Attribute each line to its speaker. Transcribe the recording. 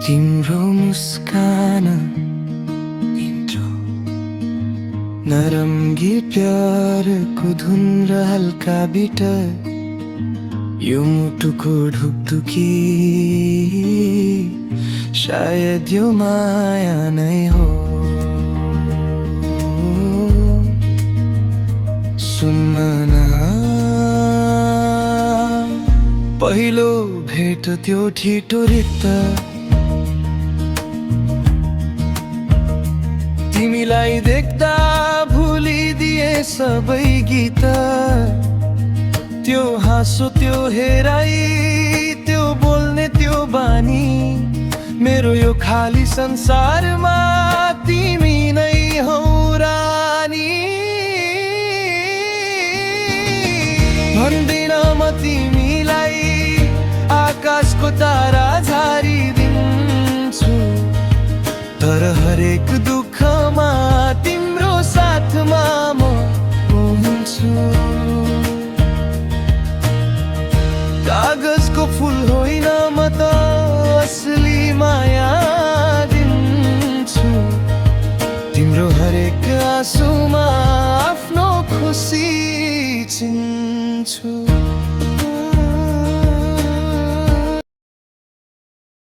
Speaker 1: तिम्रो मुस्कान इन्ट्रो नरम गीत प्यारको धुन र हल्का बिट यो मुटुको ढुकढुकी सायद यो माया नै हो। सुन्न न पहिलो भेट त्यो ठिटो रिक्त तिमीलाई देख्दा भुलिदिए सबै गीत त्यो हाँसो त्यो हेराई त्यो बोल्ने त्यो बानी मेरो यो खाली संसारमा तिमी नै हौ रानी। भन्दिन म तिमीलाई आकाशको तारा झारिदिन्छु तर हरेक दुःखमा तिम्रो साथमा म हुन्छु। कागजको फुल होइन म त असली माया दिन्छु तिम्रो हरेक आँसुमा आफ्नो खुसी चिन्छु।